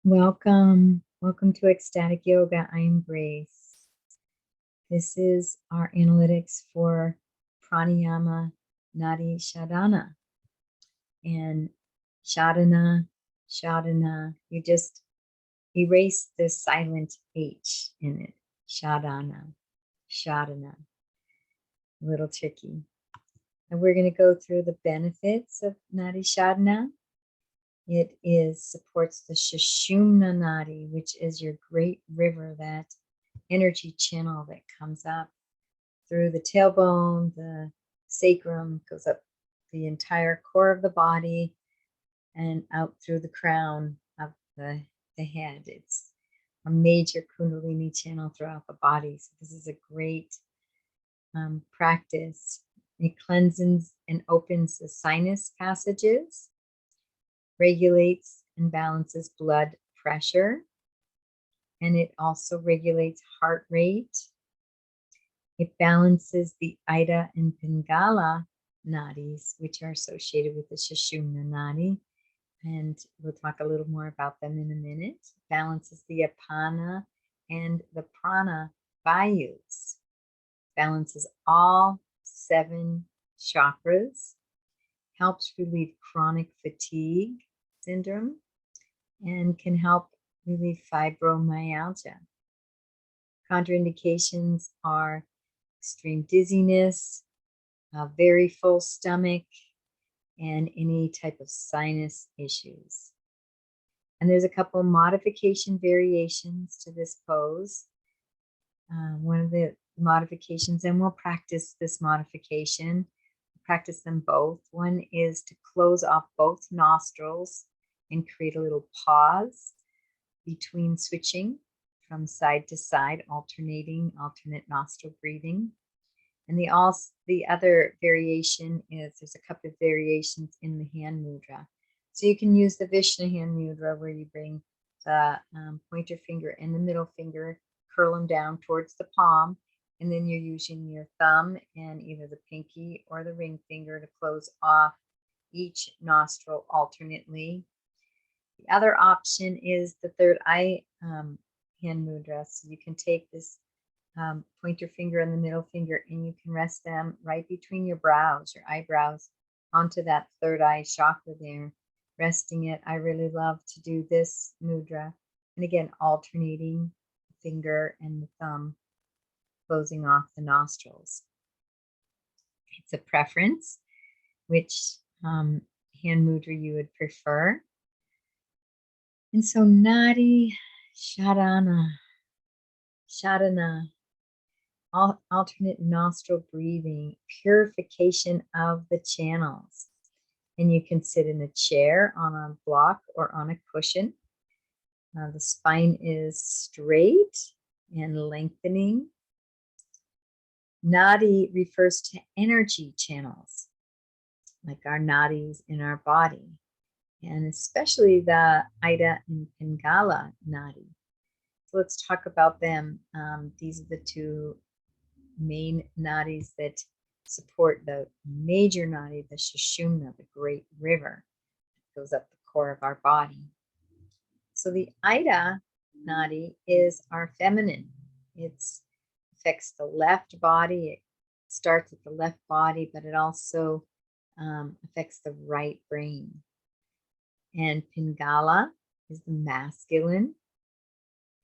Welcome to Ecstatic Yoga. I am Grace. This is our analytics for pranayama Nadi Shodhana. And Shodhana, you just erase the silent H in it. Shodhana. A little tricky. And we're going to go through the benefits of Nadi Shodhana. It supports the Sushumna Nadi, which is your great river, that energy channel that comes up through the tailbone, the sacrum, goes up the entire core of the body and out through the crown of the head. It's a major Kundalini channel throughout the body. So this is a great practice. It cleanses and opens the sinus passages, regulates and balances blood pressure, and it also regulates heart rate. It balances the Ida and Pingala nadis, which are associated with the Sushumna nadi, and we'll talk a little more about them in a minute. It balances the Apana and the Prana vayus. Balances all 7 chakras, helps relieve chronic fatigue syndrome, and can help relieve fibromyalgia. Contraindications are extreme dizziness, a very full stomach, and any type of sinus issues. And there's a couple modification variations to this pose. One of the modifications, and we'll practice this modification, practice them both. One is to close off both nostrils and create a little pause between switching from side to side, alternate nostril breathing. And the other variation is, there's a couple of variations in the hand mudra. So you can use the Vishnu hand mudra, where you bring the pointer finger and the middle finger, curl them down towards the palm, and then you're using your thumb and either the pinky or the ring finger to close off each nostril alternately. The other option is the third eye hand mudra. So you can take this pointer finger and the middle finger, and you can rest them right between your brows, your eyebrows, onto that third eye chakra there, resting it. I really love to do this mudra. And again, alternating the finger and the thumb, closing off the nostrils. It's a preference, which hand mudra you would prefer. And so Nadi Shodhana, alternate nostril breathing, purification of the channels. And you can sit in a chair, on a block, or on a cushion. The spine is straight and lengthening. Nadi refers to energy channels, like our nadis in our body, and especially the Ida and Pingala nadi. So let's talk about them. These are the 2 main nadis that support the major nadi, the Sushumna, the great river that goes up the core of our body. So the Ida nadi is our feminine. It affects the left body. It starts at the left body, but it also affects the right brain. And Pingala is the masculine,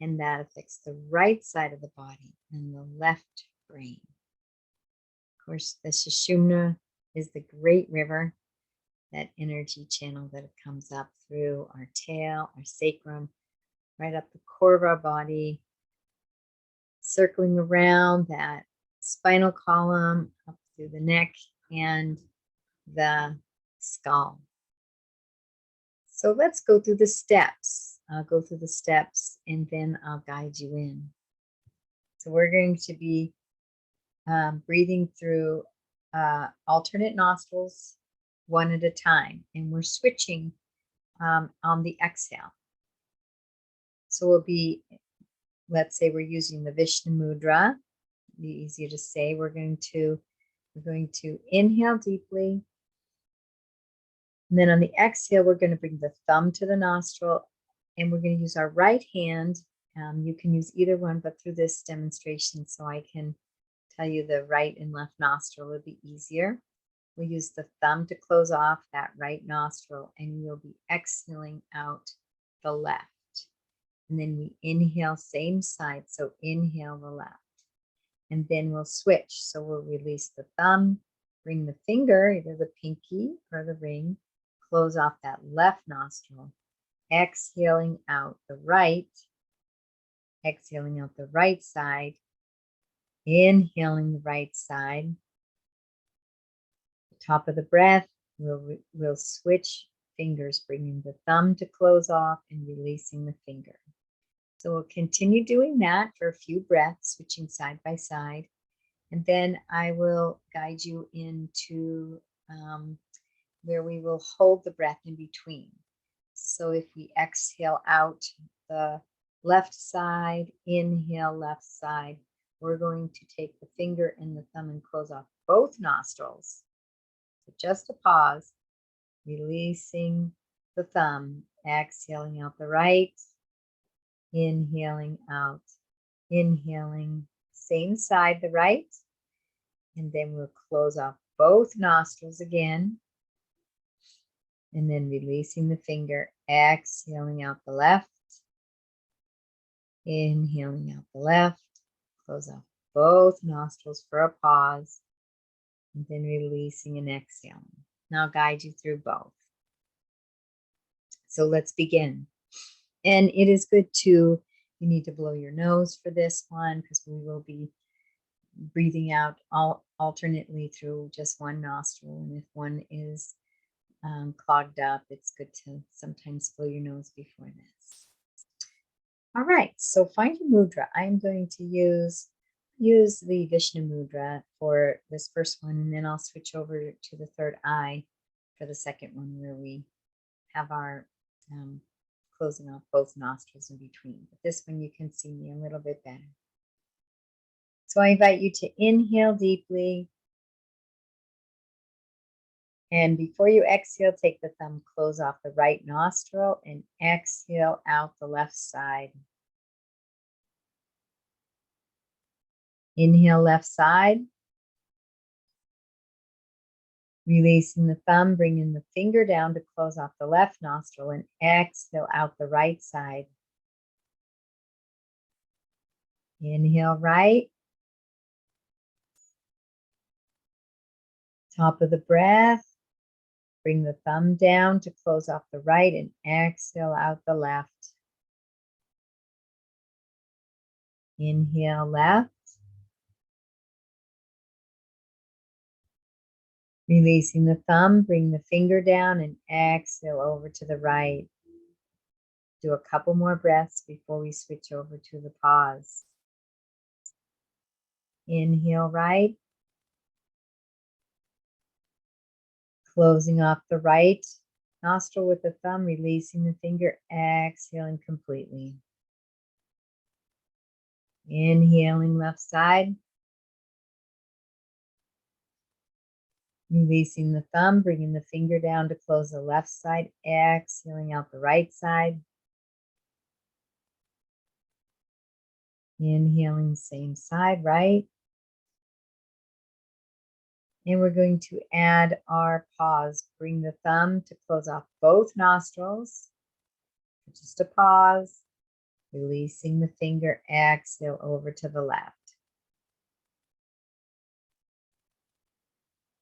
and that affects the right side of the body and the left brain. Of course, the Sushumna is the great river, that energy channel that comes up through our tail, our sacrum, right up the core of our body, circling around that spinal column, up through the neck and the skull. So let's go through the steps. I'll go through the steps and then I'll guide you in. So we're going to be breathing through alternate nostrils, one at a time, and we're switching on the exhale. So we'll be, let's say we're using the Vishnu mudra. It'll be easier to say. We're going to inhale deeply. And then on the exhale, we're going to bring the thumb to the nostril And we're going to use our right hand. You can use either one, but through this demonstration, so I can tell you the right and left nostril, will be easier. We'll use the thumb to close off that right nostril, and you'll be exhaling out the left. And then we inhale, same side. So inhale the left. And then we'll switch. So we'll release the thumb, bring the finger, either the pinky or the ring, close off that left nostril, exhaling out the right, exhaling out the right side, inhaling the right side. Top of the breath, we'll switch fingers, bringing the thumb to close off and releasing the finger. So we'll continue doing that for a few breaths, switching side by side. And then I will guide you into where we will hold the breath in between. So if we exhale out the left side, inhale left side, we're going to take the finger and the thumb and close off both nostrils. So just a pause, releasing the thumb, exhaling out the right, inhaling out, inhaling, same side, the right, and then we'll close off both nostrils again, and then releasing the finger, exhaling out the left, inhaling out the left, close off both nostrils for a pause, and then releasing and exhaling. Now I'll guide you through both. So let's begin. And it is good to, you need to blow your nose for this one, because we will be breathing out alternately through just one nostril. And if one is clogged up, it's good to sometimes blow your nose before this. All right, so find your mudra. I'm going to use the Vishnu mudra for this first one, and then I'll switch over to the third eye for the second one, where we have our closing off both nostrils in between. But this one you can see me a little bit better. So I invite you to inhale deeply. And before you exhale, take the thumb, close off the right nostril, and exhale out the left side. Inhale left side. Releasing the thumb, bringing the finger down to close off the left nostril, and exhale out the right side. Inhale right. Top of the breath. Bring the thumb down to close off the right, and exhale out the left. Inhale left. Releasing the thumb, bring the finger down and exhale over to the right. Do a couple more breaths before we switch over to the pause. Inhale right. Closing off the right nostril with the thumb, releasing the finger, exhaling completely. Inhaling left side. Releasing the thumb, bringing the finger down to close the left side, exhaling out the right side. Inhaling same side, right. And we're going to add our pause. Bring the thumb to close off both nostrils. Just a pause. Releasing the finger, exhale over to the left.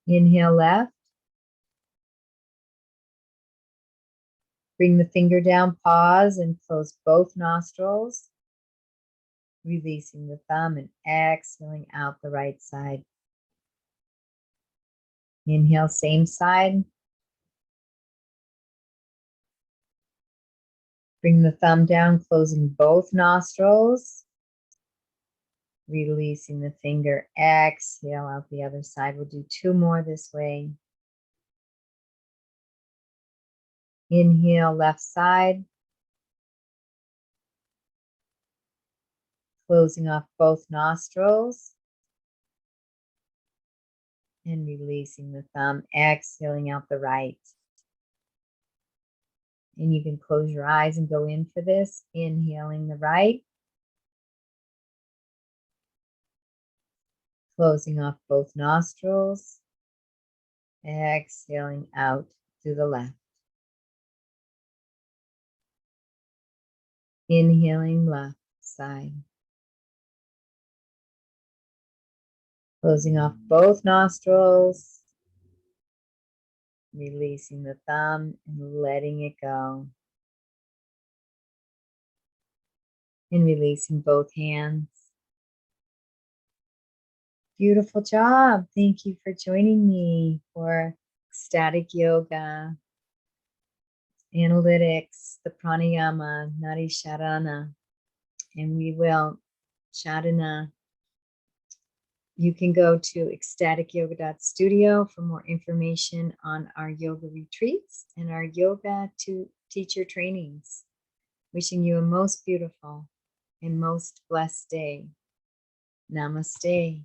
Inhale left. Bring the finger down, pause, and close both nostrils. Releasing the thumb and exhaling out the right side. Inhale, same side. Bring the thumb down, closing both nostrils. Releasing the finger, exhale out the other side. We'll do two more this way. Inhale, left side. Closing off both nostrils. And releasing the thumb, exhaling out the right. And you can close your eyes and go in for this. Inhaling the right. Closing off both nostrils. Exhaling out through the left. Inhaling left side. Closing off both nostrils. Releasing the thumb and letting it go. And releasing both hands. Beautiful job. Thank you for joining me for ecstatic yoga, analytics, the pranayama, Nadi Shodhana, and we will Shodhana. You can go to ecstaticyoga.studio for more information on our yoga retreats and our yoga to teacher trainings. Wishing you a most beautiful and most blessed day. Namaste.